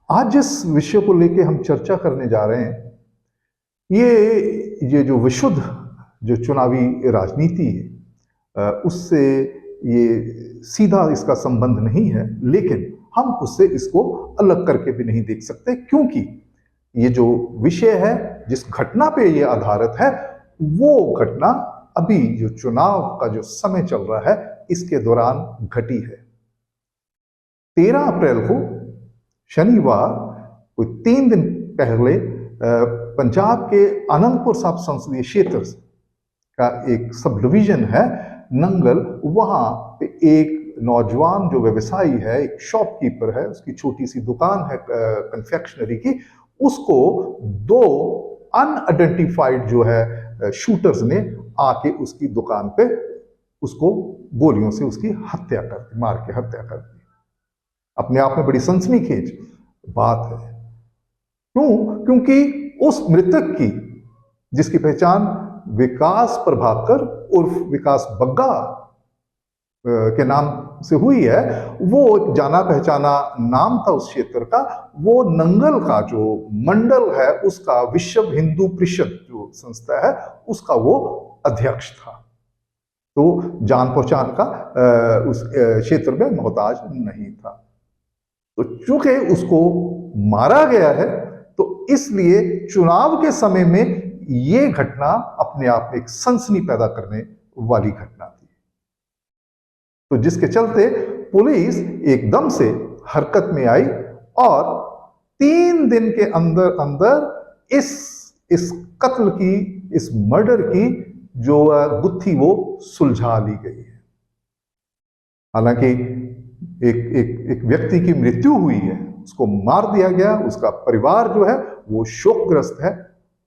आज जिस विषय को लेके हम चर्चा करने जा रहे हैं, ये जो विशुद्ध जो चुनावी राजनीति है, उससे ये सीधा इसका संबंध नहीं है, लेकिन हम उससे इसको अलग करके भी नहीं देख सकते, क्योंकि ये जो विषय है, जिस घटना पे ये आधारित है, वो घटना अभी जो चुनाव का जो समय चल रहा है, इसके दौरान घटी है। 13 अप्रैल को शनिवार, कोई 3 दिन पहले, पंजाब के आनंदपुर साहब संसदीय क्षेत्र का एक सब डिवीजन है नंगल, वहां पे एक नौजवान जो व्यवसायी है, एक शॉपकीपर है, उसकी छोटी सी दुकान है कन्फेक्शनरी की, उसको 2 अनआइडेंटिफाइड जो है शूटर्स ने आके उसकी दुकान पे उसको गोलियों से उसकी हत्या कर दी, मार के हत्या कर दी। अपने आप में बड़ी सनसनीखेज बात है। क्यों? क्योंकि उस मृतक की, जिसकी पहचान विकास प्रभाकर उर्फ विकास बग्गा के नाम से हुई है, वो एक जाना पहचाना नाम था उस क्षेत्र का। वो नंगल का जो मंडल है, उसका विश्व हिंदू परिषद जो संस्था है, उसका वो अध्यक्ष था। तो जान पहचान का उस क्षेत्र में मोहताज नहीं था। तो चूंकि उसको मारा गया है, तो इसलिए चुनाव के समय में ये घटना अपने आप में एक सनसनी पैदा करने वाली घटना थी। तो जिसके चलते पुलिस एकदम से हरकत में आई और 3 दिन के अंदर अंदर इस कत्ल की, इस मर्डर की जो गुत्थी वो सुलझा ली गई है। हालांकि एक व्यक्ति की मृत्यु हुई है, उसको मार दिया गया, उसका परिवार जो है वो शोकग्रस्त है,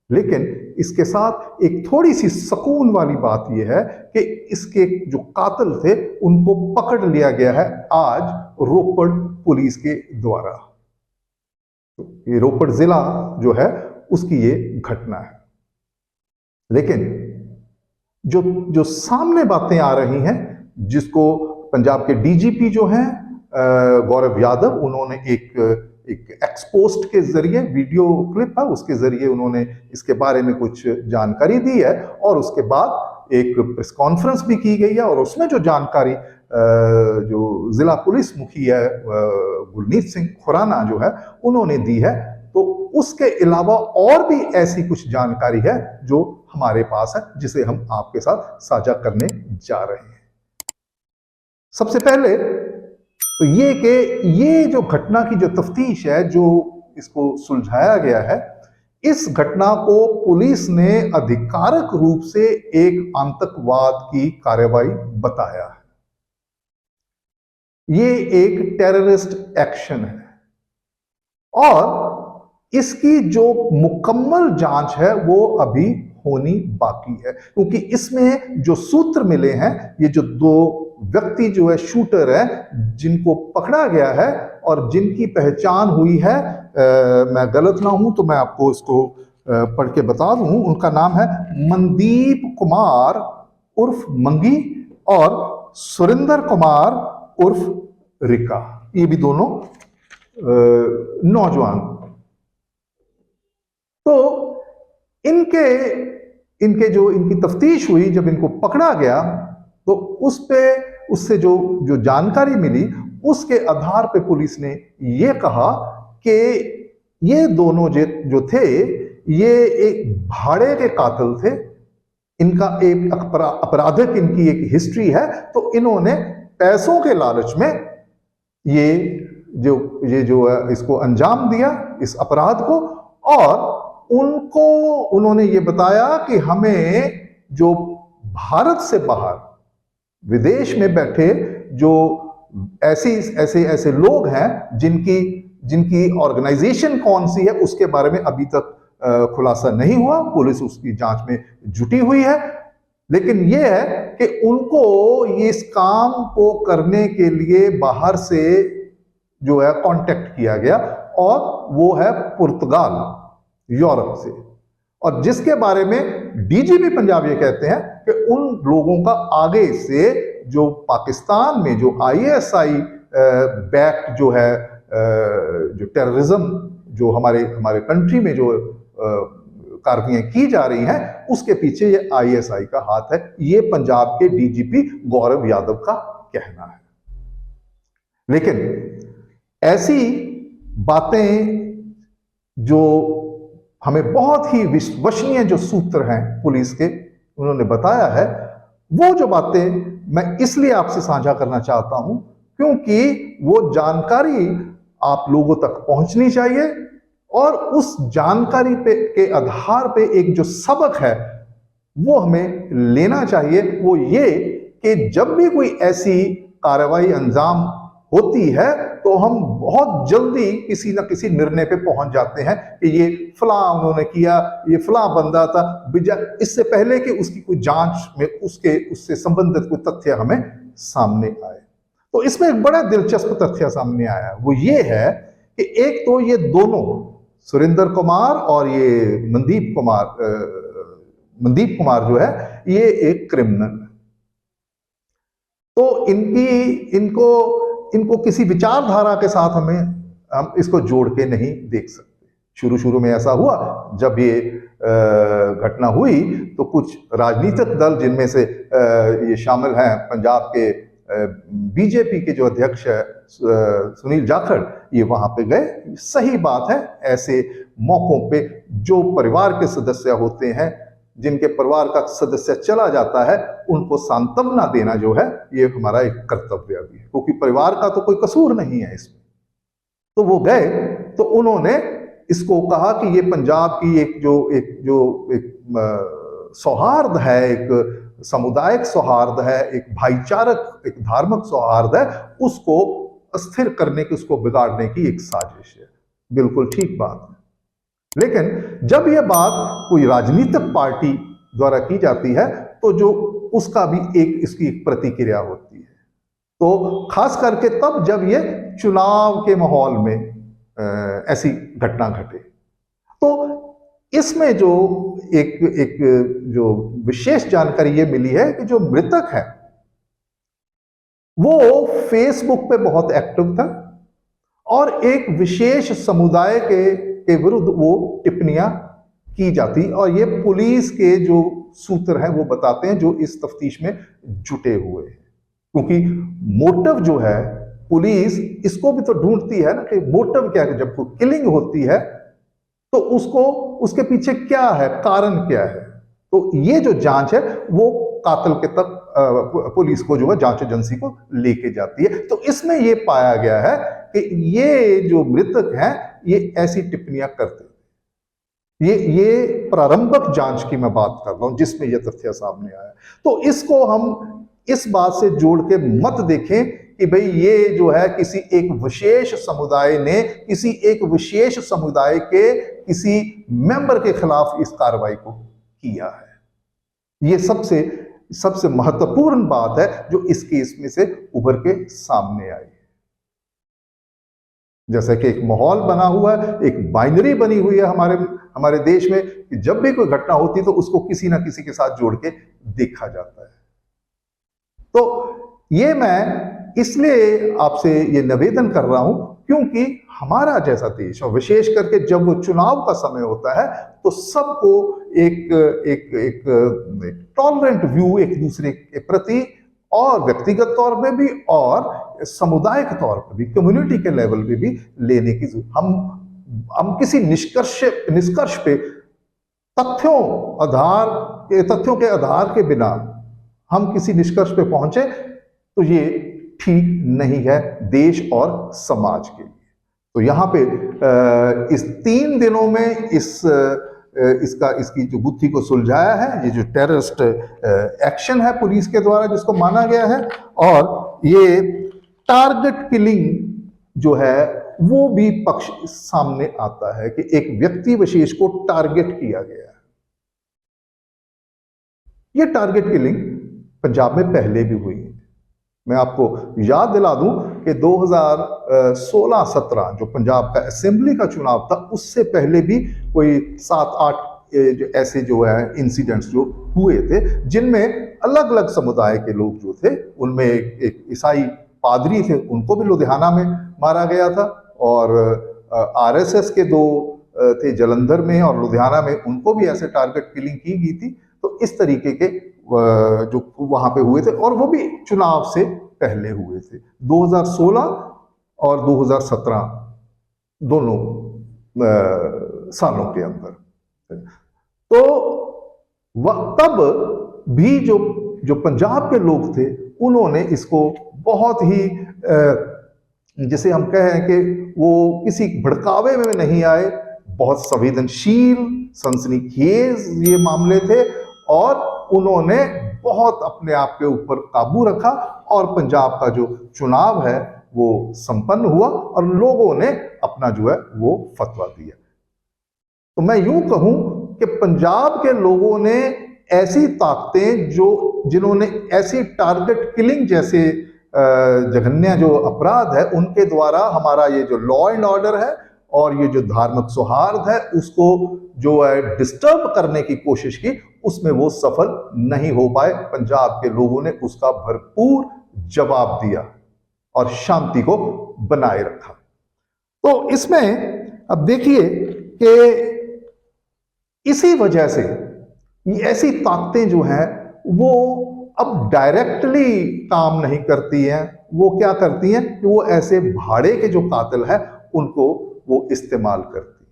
लेकिन इसके साथ एक थोड़ी सी सुकून वाली बात यह है कि इसके जो कातिल थे उनको पकड़ लिया गया है आज रोपड़ पुलिस के द्वारा। तो ये रोपड़ जिला जो है उसकी ये घटना है। लेकिन जो सामने बातें आ रही हैं, जिसको पंजाब के डीजीपी जो हैं गौरव यादव, उन्होंने एक एक्सपोस्ट के जरिए, वीडियो क्लिप है उसके जरिए उन्होंने इसके बारे में कुछ जानकारी दी है, और उसके बाद एक प्रेस कॉन्फ्रेंस भी की गई है, और उसमें जो जानकारी जो जिला पुलिस मुखी है गुरनीत सिंह खुराना जो है, उन्होंने दी है। तो उसके अलावा और भी ऐसी कुछ जानकारी है जो हमारे पास है, जिसे हम आपके साथ साझा करने जा रहे हैं। सबसे पहले तो ये कि ये जो घटना की जो तफ्तीश है, जो इसको सुलझाया गया है, इस घटना को पुलिस ने आधिकारिक रूप से एक आतंकवाद की कार्रवाई बताया है। ये एक टेररिस्ट एक्शन है, और इसकी जो मुकम्मल जांच है वो अभी होनी बाकी है, क्योंकि इसमें जो सूत्र मिले हैं, ये जो 2 व्यक्ति जो है शूटर है, जिनको पकड़ा गया है और जिनकी पहचान हुई है, मैं गलत ना हूं तो मैं आपको इसको पढ़ के बता दूं। उनका नाम है मनदीप कुमार उर्फ मंगी और सुरेंद्र कुमार उर्फ रिका। ये भी दोनों नौजवान। तो इनकी तफ्तीश हुई, जब इनको पकड़ा गया तो उससे जो जानकारी मिली, उसके आधार पे पुलिस ने ये कहा कि ये दोनों जो थे, ये एक भाड़े के कातिल थे। इनका एक आपराधिक इनकी एक हिस्ट्री है। तो इन्होंने पैसों के लालच में ये जो इसको अंजाम दिया, इस अपराध को, और उन्होंने ये बताया कि हमें जो भारत से बाहर विदेश में बैठे जो ऐसे लोग हैं, जिनकी ऑर्गेनाइजेशन कौन सी है, उसके बारे में अभी तक खुलासा नहीं हुआ। पुलिस उसकी जांच में जुटी हुई है, लेकिन यह है कि उनको इस काम को करने के लिए बाहर से जो है कांटेक्ट किया गया, और वो है पुर्तगाल, यूरोप से, और जिसके बारे में डीजीपी पंजाब ये कहते हैं कि उन लोगों का आगे से जो पाकिस्तान में जो ISI बैक्ड जो है जो टेररिज्म जो हमारे हमारे कंट्री में जो कार्रवाइयां की जा रही हैं, उसके पीछे ये आईएसआई का हाथ है, ये पंजाब के डीजीपी गौरव यादव का कहना है। लेकिन ऐसी बातें जो हमें बहुत ही विश्वसनीय जो सूत्र हैं पुलिस के, उन्होंने बताया है, वो जो बातें मैं इसलिए आपसे साझा करना चाहता हूं क्योंकि वो जानकारी आप लोगों तक पहुंचनी चाहिए और उस जानकारी के आधार पे एक जो सबक है वो हमें लेना चाहिए। वो ये कि जब भी कोई ऐसी कार्रवाई अंजाम होती है तो हम बहुत जल्दी किसी न किसी निर्णय पे पहुंच जाते हैं कि ये फलां उन्होंने किया, ये फलां बंदा था, इससे पहले कि उसकी कोई जांच में उससे संबंधित कोई तथ्य हमें सामने आए। तो इसमें एक बड़ा दिलचस्प तथ्य सामने आया, वो ये है कि एक तो ये दोनों सुरेंद्र कुमार और ये मनदीप कुमार जो है, ये एक क्रिमिनल, तो इनको किसी विचारधारा के साथ हम इसको जोड़ के नहीं देख सकते। शुरू में ऐसा हुआ, जब ये घटना हुई तो कुछ राजनीतिक दल जिनमें से ये शामिल हैं पंजाब के बीजेपी के जो अध्यक्ष है सुनील जाखड़, ये वहां पे गए। सही बात है, ऐसे मौकों पे जो परिवार के सदस्य होते हैं, जिनके परिवार का सदस्य चला जाता है, उनको सांत्वना देना जो है ये हमारा एक कर्तव्य भी है, क्योंकि परिवार का तो कोई कसूर नहीं है इसमें। तो वो गए तो उन्होंने इसको कहा कि ये पंजाब की एक सौहार्द है, एक सामुदायिक सौहार्द है, एक भाईचारक, एक धार्मिक सौहार्द है, उसको अस्थिर करने की, उसको बिगाड़ने की एक साजिश है। बिल्कुल ठीक बात है। लेकिन जब यह बात कोई राजनीतिक पार्टी द्वारा की जाती है तो जो उसका भी इसकी एक प्रतिक्रिया होती है, तो खास करके तब जब ये चुनाव के माहौल में ऐसी घटना घटे, तो इसमें जो एक जो विशेष जानकारी ये मिली है कि जो मृतक है वो फेसबुक पे बहुत एक्टिव था और एक विशेष समुदाय के विरुद्ध वो टिप्पणियां की जाती, और ये पुलिस के जो सूत्र हैं वो बताते हैं जो इस तफ्तीश में जुटे हुए हैं। क्योंकि मोटिव जो है, पुलिस इसको भी तो ढूंढती है ना कि मोटिव क्या है, जब कोई किलिंग होती है तो उसके पीछे क्या है, कारण क्या है। तो ये जो जांच है वो कातिल के तक पुलिस को जो है जांच एजेंसी को लेके जाती है। तो इसमें ये पाया गया है कि ये जो मृतक हैं ये ऐसी टिप्पणियां करते हैं। ये प्रारंभिक जांच की मैं बात कर रहा हूं जिसमें यह तथ्य सामने आया। तो इसको हम इस बात से जोड़ के मत देखें कि भाई ये जो है किसी एक विशेष समुदाय ने किसी एक विशेष समुदाय के किसी मेंबर के खिलाफ इस कार्रवाई को किया है। ये सबसे महत्वपूर्ण बात है जो इस केस में से उभर के सामने आई है। जैसा कि एक माहौल बना हुआ है, एक बाइनरी बनी हुई है हमारे देश में कि जब भी कोई घटना होती है तो उसको किसी ना किसी के साथ जोड़ के देखा जाता है। तो ये मैं इसलिए आपसे ये निवेदन कर रहा हूं क्योंकि हमारा जैसा देश, और विशेष करके जब वो चुनाव का समय होता है, तो सबको एक टॉलरेंट व्यू एक दूसरे के प्रति, और व्यक्तिगत तौर पे भी और समुदाय के तौर पर भी, कम्युनिटी के लेवल पे भी लेने की हम किसी निष्कर्ष पे तथ्यों के आधार के बिना हम किसी निष्कर्ष पे पहुंचे तो ये ठीक नहीं है देश और समाज के लिए। तो यहाँ पे इस 3 दिनों में इसकी जो गुत्थी को सुलझाया है, ये जो टेररिस्ट एक्शन है पुलिस के द्वारा जिसको माना गया है, और ये टारगेट किलिंग जो है वो भी पक्ष सामने आता है कि एक व्यक्ति विशेष को टारगेट किया गया है। ये टारगेट किलिंग पंजाब में पहले भी हुई है। मैं आपको याद दिला दूं कि 2016-17 जो पंजाब का असेंबली का चुनाव था, उससे पहले भी कोई 7-8 ऐसे जो है इंसिडेंट्स जो हुए थे, जिनमें अलग अलग समुदाय के लोग जो थे, उनमें एक ईसाई पादरी थे, उनको भी लुधियाना में मारा गया था, और आरएसएस के दो थे जलंधर में और लुधियाना में, उनको भी ऐसे टारगेट किलिंग की गई थी। तो इस तरीके के जो वहां पे हुए थे, और वो भी चुनाव से पहले हुए थे, 2016 और 2017 दोनों सालों के अंदर। तो तब भी जो पंजाब के लोग थे, उन्होंने इसको बहुत ही जिसे हम कहें कि वो किसी भड़कावे में नहीं आए, बहुत संवेदनशील, सनसनीखेज ये मामले थे, और उन्होंने बहुत अपने आप के ऊपर काबू रखा, और पंजाब का जो चुनाव है वो संपन्न हुआ, और लोगों ने अपना जो है वो फतवा दिया। तो मैं यूं कहूं कि पंजाब के लोगों ने ऐसी ताकतें जिन्होंने ऐसी टारगेट किलिंग जैसे जघन्य जो अपराध है, उनके द्वारा हमारा ये जो लॉ एंड ऑर्डर है और ये जो धार्मिक सौहार्द है, उसको जो है डिस्टर्ब करने की कोशिश की, उसमें वो सफल नहीं हो पाए। पंजाब के लोगों ने उसका भरपूर जवाब दिया और शांति को बनाए रखा। तो इसमें अब देखिए कि इसी वजह से ये ऐसी ताकतें जो हैं वो अब डायरेक्टली काम नहीं करती हैं। वो क्या करती हैं कि वो ऐसे भाड़े के जो कातिल हैं उनको वो इस्तेमाल करती हैं।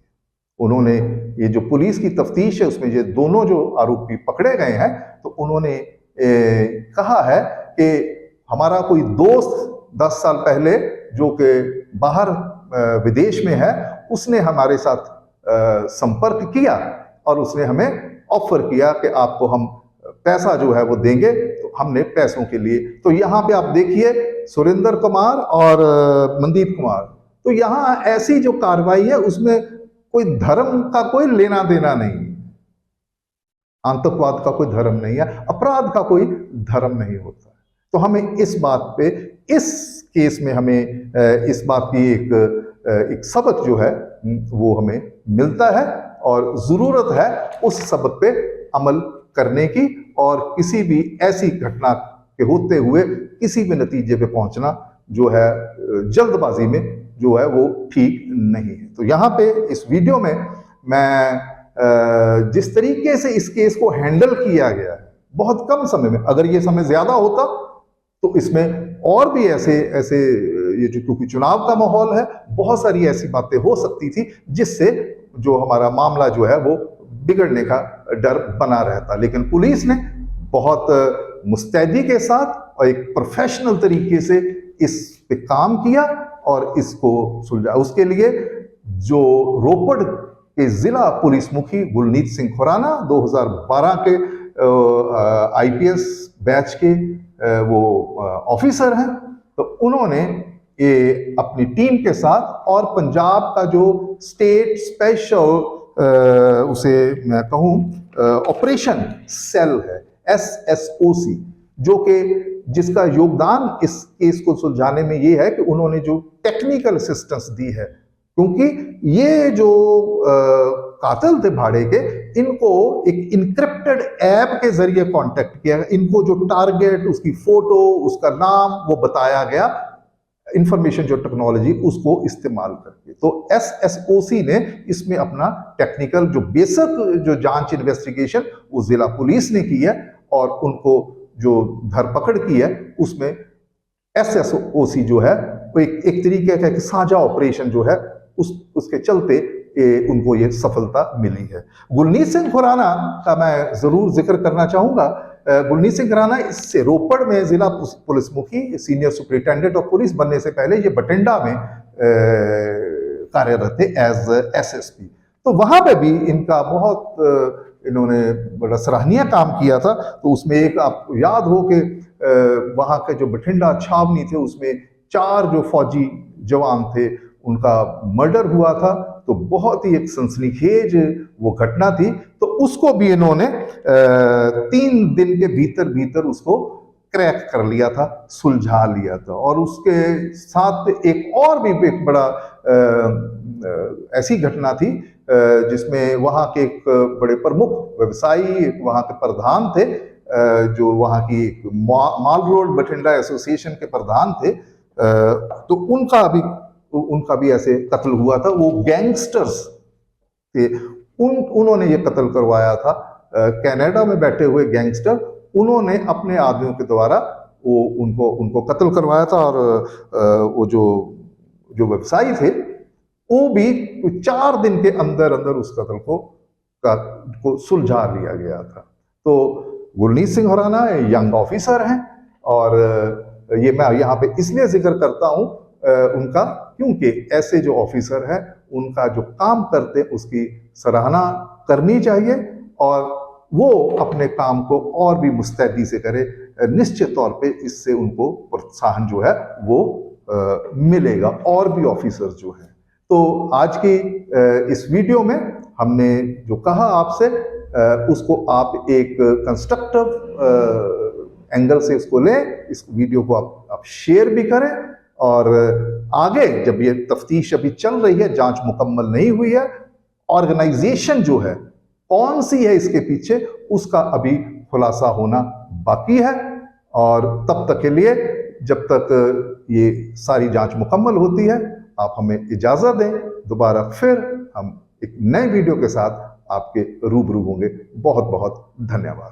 उन्होंने ये जो पुलिस की तफ्तीश है उसमें ये दोनों जो आरोपी पकड़े गए हैं, तो उन्होंने कहा है कि हमारा कोई दोस्त 10 साल पहले जो कि बाहर विदेश में है, उसने हमारे साथ संपर्क किया और उसने हमें ऑफर किया कि आपको हम पैसा जो है वो देंगे। तो हमने पैसों के लिए, तो यहाँ पे आप देखिए सुरेंद्र कुमार और मनदीप कुमार, तो यहाँ ऐसी जो कार्रवाई है उसमें कोई धर्म का कोई लेना देना नहीं, आतंकवाद का कोई धर्म नहीं है, अपराध का कोई धर्म नहीं होता। तो हमें इस बात पे, इस केस में हमें इस बात की एक सबक जो है वो हमें मिलता है, और जरूरत है उस सबक पे अमल करने की, और किसी भी ऐसी घटना के होते हुए किसी भी नतीजे पे पहुंचना जो है जल्दबाजी में जो है वो ठीक नहीं है। तो यहाँ पे इस वीडियो में मैं जिस तरीके से इस केस को हैंडल किया गया है बहुत कम समय में, अगर ये समय ज्यादा होता तो इसमें और भी ऐसे ये जो, क्योंकि चुनाव का माहौल है, बहुत सारी ऐसी बातें हो सकती थी जिससे जो हमारा मामला जो है वो बिगड़ने का डर बना रहता। लेकिन पुलिस ने बहुत मुस्तैदी के साथ और एक प्रोफेशनल तरीके से इस पे काम किया और इसको सुलझा। उसके लिए जो रोपड़ के जिला पुलिस मुखी गुरनीत सिंह खुराना 2012 के आईपीएस बैच के वो ऑफिसर हैं, तो उन्होंने ये अपनी टीम के साथ और पंजाब का जो स्टेट स्पेशल उसे मैं कहूँ ऑपरेशन सेल है SSOC, जो कि जिसका योगदान इस केस को सुलझाने में ये है कि उन्होंने जो टेक्निकल असिस्टेंस दी है, क्योंकि ये जो कातिल थे भाड़े के, इनको एक इनक्रिप्टेड ऐप के जरिए कांटेक्ट किया, इनको जो टारगेट, उसकी फोटो, उसका नाम वो बताया गया, इंफॉर्मेशन जो टेक्नोलॉजी उसको इस्तेमाल करके। तो SSOC ने इसमें अपना टेक्निकल जो बेसिक जो जांच इन्वेस्टिगेशन वो जिला पुलिस ने की है, और उनको जो धरपकड़ की है उसमें SSOC जो है वो एक तरीके का एक साझा ऑपरेशन जो है उसके चलते उनको ये सफलता मिली है। गुरनीत सिंह खुराना का मैं जरूर जिक्र करना चाहूंगा। गुरनीत सिंह खुराना इससे रोपड़ में जिला पुलिस मुखी, सीनियर सुपरिटेंडेंट ऑफ पुलिस बनने से पहले ये बठिंडा में कार्यरत थे एज SSP। तो वहां पे भी इनका बहुत इन्होंने बड़ा सराहनीय काम किया था। तो उसमें एक आप याद हो कि वहां के जो बठिंडा छावनी थे उसमें 4 जो फौजी जवान थे उनका मर्डर हुआ था। तो बहुत ही एक सनसनीखेज वो घटना थी। तो उसको भी इन्होंने 3 दिन के भीतर उसको क्रैक कर लिया था, सुलझा लिया था। और उसके साथ एक और भी एक बड़ा ऐसी घटना थी जिसमें वहाँ के एक बड़े प्रमुख व्यवसायी, वहाँ के प्रधान थे, जो वहाँ की माल रोड बठिंडा एसोसिएशन के प्रधान थे, तो उनका भी उनका भी ऐसे कत्ल हुआ था, वो गैंगस्टर्स थे, उन्होंने ये कत्ल करवाया था। कनाडा में बैठे हुए गैंगस्टर, उन्होंने अपने आदमियों के द्वारा वो उनको कत्ल करवाया था। और वो जो व्यवसायी थे, वो भी 4 दिन के अंदर अंदर उस कत्ल को सुलझा लिया गया था। तो गुरनीत सिंह खुराना यंग ऑफिसर हैं, और ये मैं यहाँ पे इसलिए जिक्र करता हूँ उनका, क्योंकि ऐसे जो ऑफिसर हैं उनका जो काम करते हैं उसकी सराहना करनी चाहिए, और वो अपने काम को और भी मुस्तैदी से करे। निश्चित तौर पे इससे उनको प्रोत्साहन जो है वो मिलेगा, और भी ऑफिसर जो हैं। तो आज की इस वीडियो में हमने जो कहा आपसे, उसको आप एक कंस्ट्रक्टिव एंगल से इसको लें, इस वीडियो को आप शेयर भी करें, और आगे जब ये तफ्तीश अभी चल रही है, जांच मुकम्मल नहीं हुई है, ऑर्गेनाइजेशन जो है कौन सी है इसके पीछे, उसका अभी खुलासा होना बाकी है। और तब तक के लिए, जब तक ये सारी जांच मुकम्मल होती है, आप हमें इजाजत दें। दोबारा फिर हम एक नए वीडियो के साथ आपके रूबरू होंगे। बहुत बहुत धन्यवाद।